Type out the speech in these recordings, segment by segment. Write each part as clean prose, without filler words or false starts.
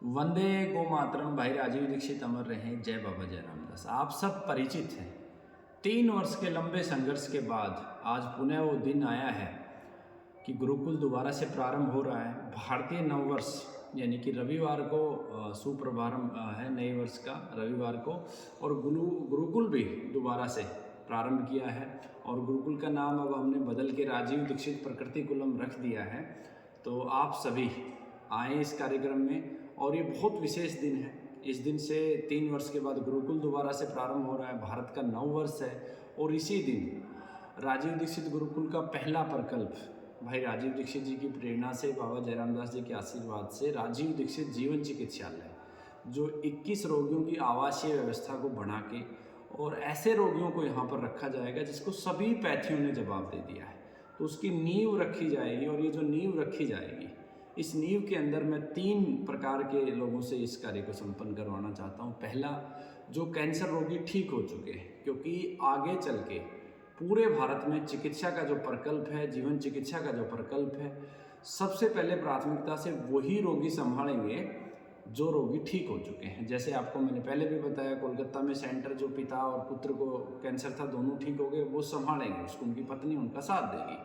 वंदे गो मातरम। भाई राजीव दीक्षित अमर रहे, जय बाबा जय रामदास। आप सब परिचित हैं। 3 वर्ष के लंबे संघर्ष के बाद आज पुनः वो दिन आया है कि गुरुकुल दोबारा से प्रारंभ हो रहा है। भारतीय नववर्ष यानी कि रविवार को सुप्रभारंभ है नए वर्ष का रविवार को, और गुरुकुल भी दोबारा से प्रारंभ किया है। और गुरुकुल का नाम अब हमने बदल के राजीव दीक्षित प्रकृति कुलम रख दिया है। तो आप सभी आए इस कार्यक्रम में, और ये बहुत विशेष दिन है। इस दिन से 3 वर्ष के बाद गुरुकुल दोबारा से प्रारंभ हो रहा है, भारत का नववर्ष है। और इसी दिन राजीव दीक्षित गुरुकुल का पहला प्रकल्प भाई राजीव दीक्षित जी की प्रेरणा से, बाबा जय रामदास जी के आशीर्वाद से राजीव दीक्षित जीवन चिकित्सालय, जो 21 रोगियों की आवासीय व्यवस्था को बना के और ऐसे रोगियों को यहाँ पर रखा जाएगा जिसको सभी पैथियों ने जवाब दे दिया है, तो उसकी नींव रखी जाएगी। और ये जो नींव रखी जाएगी, इस नींव के अंदर मैं 3 प्रकार के लोगों से इस कार्य को संपन्न करवाना चाहता हूँ। पहला, जो कैंसर रोगी ठीक हो चुके हैं, क्योंकि आगे चल के पूरे भारत में चिकित्सा का जो प्रकल्प है, जीवन चिकित्सा का जो प्रकल्प है, सबसे पहले प्राथमिकता से वही रोगी संभालेंगे जो रोगी ठीक हो चुके हैं। जैसे आपको मैंने पहले भी बताया, कोलकाता में सेंटर जो पिता और पुत्र को कैंसर था, दोनों ठीक हो गए, वो संभालेंगे उसको, उनकी पत्नी उनका साथ देगी।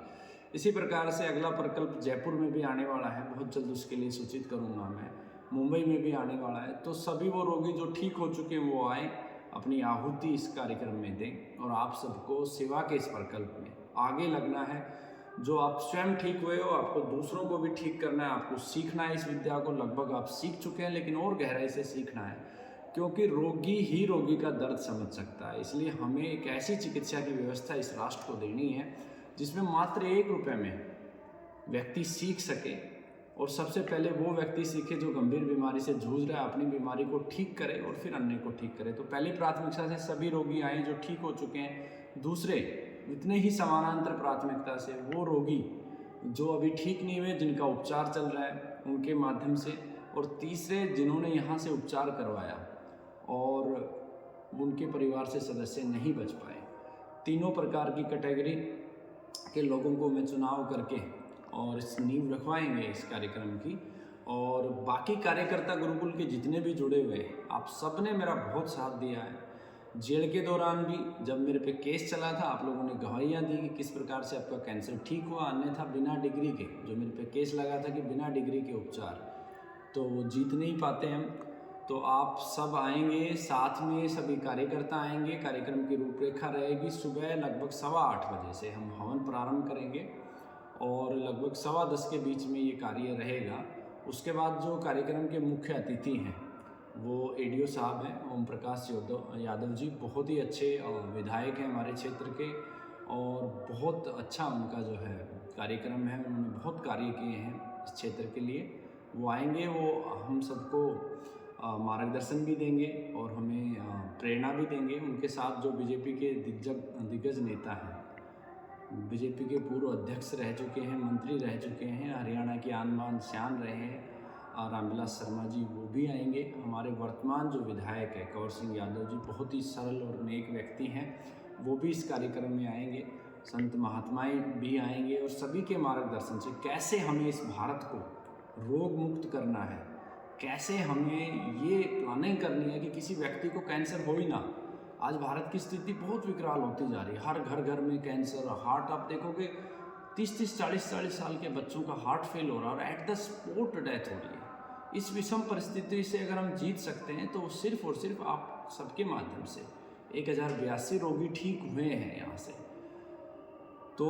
इसी प्रकार से अगला प्रकल्प जयपुर में भी आने वाला है, बहुत जल्द उसके लिए सूचित करूँगा मैं। मुंबई में भी आने वाला है। तो सभी वो रोगी जो ठीक हो चुके हैं वो आए, अपनी आहुति इस कार्यक्रम में दें, और आप सबको सेवा के इस प्रकल्प में आगे लगना है। जो आप स्वयं ठीक हुए हो, आपको दूसरों को भी ठीक करना है, आपको सीखना है इस विद्या को। लगभग आप सीख चुके हैं, लेकिन और गहराई से सीखना है, क्योंकि रोगी ही रोगी का दर्द समझ सकता है। इसलिए हमें एक ऐसी चिकित्सा की व्यवस्था इस राष्ट्र को देनी है जिसमें मात्र 1 रुपये में व्यक्ति सीख सके, और सबसे पहले वो व्यक्ति सीखे जो गंभीर बीमारी से जूझ रहा है, अपनी बीमारी को ठीक करे और फिर अन्य को ठीक करे। तो पहली प्राथमिकता से सभी रोगी आए जो ठीक हो चुके हैं। दूसरे, इतने ही समानांतर प्राथमिकता से वो रोगी जो अभी ठीक नहीं हुए, जिनका उपचार चल रहा है, उनके माध्यम से। और तीसरे, जिन्होंने यहाँ से उपचार करवाया और उनके परिवार से सदस्य नहीं बच पाए। तीनों प्रकार की कैटेगरी के लोगों को मैं चुनाव करके और इस नींव रखवाएंगे इस कार्यक्रम की। और बाकी कार्यकर्ता गुरुकुल के जितने भी जुड़े हुए हैं, आप सब ने मेरा बहुत साथ दिया है। जेल के दौरान भी जब मेरे पे केस चला था, आप लोगों ने गवाहियाँ दी कि किस प्रकार से आपका कैंसर ठीक हुआ, अन्यथा बिना डिग्री के, जो मेरे पे केस लगा था कि बिना डिग्री के उपचार, तो वो जीत नहीं पाते हम। तो आप सब आएंगे, साथ में सभी कार्यकर्ता आएंगे। कार्यक्रम की रूपरेखा रहेगी, सुबह लगभग 8:15 बजे से हम हवन प्रारंभ करेंगे और लगभग 10:15 के बीच में ये कार्य रहेगा। उसके बाद जो कार्यक्रम के मुख्य अतिथि हैं वो एडीओ साहब हैं, ओम प्रकाश यादव जी, बहुत ही अच्छे विधायक हैं हमारे क्षेत्र के, और बहुत अच्छा उनका जो है कार्यक्रम है, उन्होंने बहुत कार्य किए हैं इस क्षेत्र के लिए। वो आएंगे, वो हम सबको मार्गदर्शन भी देंगे और हमें प्रेरणा भी देंगे। उनके साथ जो बीजेपी के दिग्गज नेता हैं, बीजेपी के पूर्व अध्यक्ष रह चुके हैं, मंत्री रह चुके हैं, हरियाणा की आन बान शान रहे हैं, रामविलास शर्मा जी, वो भी आएंगे। हमारे वर्तमान जो विधायक है कंवर सिंह यादव जी, बहुत ही सरल और नेक व्यक्ति हैं, वो भी इस कार्यक्रम में आएंगे। संत महात्माएं भी आएंगे, और सभी के मार्गदर्शन से कैसे हमें इस भारत को रोग मुक्त करना है, कैसे हमें ये प्लानिंग करनी है कि किसी व्यक्ति को कैंसर हो ही ना। आज भारत की स्थिति बहुत विकराल होती जा रही है, हर घर में कैंसर, हार्ट, आप देखोगे 30-30, 40-40 साल के बच्चों का हार्ट फेल हो रहा है और एट द स्पॉट डेथ हो रही है। इस विषम परिस्थिति से अगर हम जीत सकते हैं तो सिर्फ और सिर्फ आप सबके माध्यम से 1082 रोगी ठीक हुए हैं यहाँ से। तो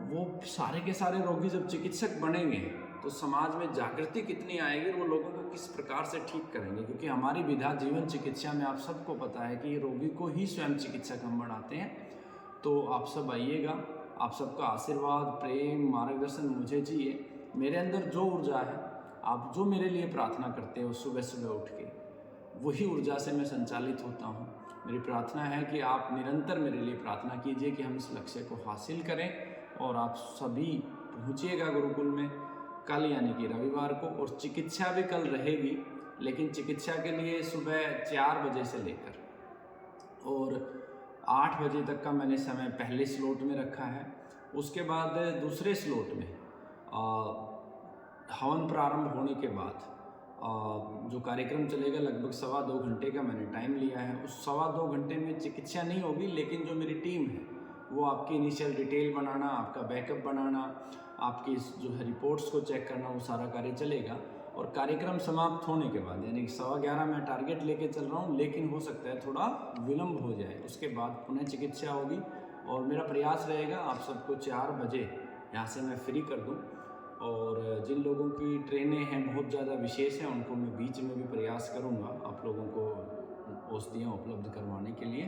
वो सारे के सारे रोगी जब चिकित्सक बनेंगे तो समाज में जागृति कितनी आएगी, वो लोगों को किस प्रकार से ठीक करेंगे। क्योंकि हमारी विधा जीवन चिकित्सा में आप सबको पता है कि रोगी को ही स्वयं चिकित्सक हम बनाते हैं। तो आप सब आइएगा, आप सबका आशीर्वाद, प्रेम, मार्गदर्शन मुझे चाहिए। मेरे अंदर जो ऊर्जा है, आप जो मेरे लिए प्रार्थना करते हो सुबह सुबह उठ के, वही ऊर्जा से मैं संचालित होता हूँ। मेरी प्रार्थना है कि आप निरंतर मेरे लिए प्रार्थना कीजिए कि हम इस लक्ष्य को हासिल करें। और आप सभी पहुँचिएगा गुरुकुल में कल यानी कि रविवार को। और चिकित्सा भी कल रहेगी, लेकिन चिकित्सा के लिए सुबह 4 बजे से लेकर और 8 बजे तक का मैंने समय पहले स्लॉट में रखा है। उसके बाद दूसरे स्लॉट में हवन प्रारंभ होने के बाद जो कार्यक्रम चलेगा लगभग 2.25 घंटे का मैंने टाइम लिया है। उस 2.25 घंटे में चिकित्सा नहीं होगी, लेकिन जो मेरी टीम है वो आपकी इनिशियल डिटेल बनाना, आपका बैकअप बनाना, आपकी जो है रिपोर्ट्स को चेक करना, वो सारा कार्य चलेगा। और कार्यक्रम समाप्त होने के बाद यानी 11:15 मैं टारगेट लेके चल रहा हूँ, लेकिन हो सकता है थोड़ा विलम्ब हो जाए। उसके बाद पुनः चिकित्सा होगी और मेरा प्रयास रहेगा आप सबको 4 बजे यहाँ से मैं फ्री कर दूँ। और जिन लोगों की ट्रेनें हैं बहुत ज़्यादा विशेष हैं, उनको मैं बीच में भी प्रयास करूँगा आप लोगों को औषधियाँ उपलब्ध करवाने के लिए।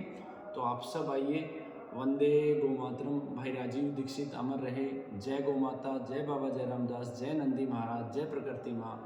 तो आप सब आइए। वंदे गौ मातरम। भाई राजीव दीक्षित अमर रहे। जय गौ माता, जय बाबा जय रामदास, जय नंदी महाराज, जय प्रकृति माँ।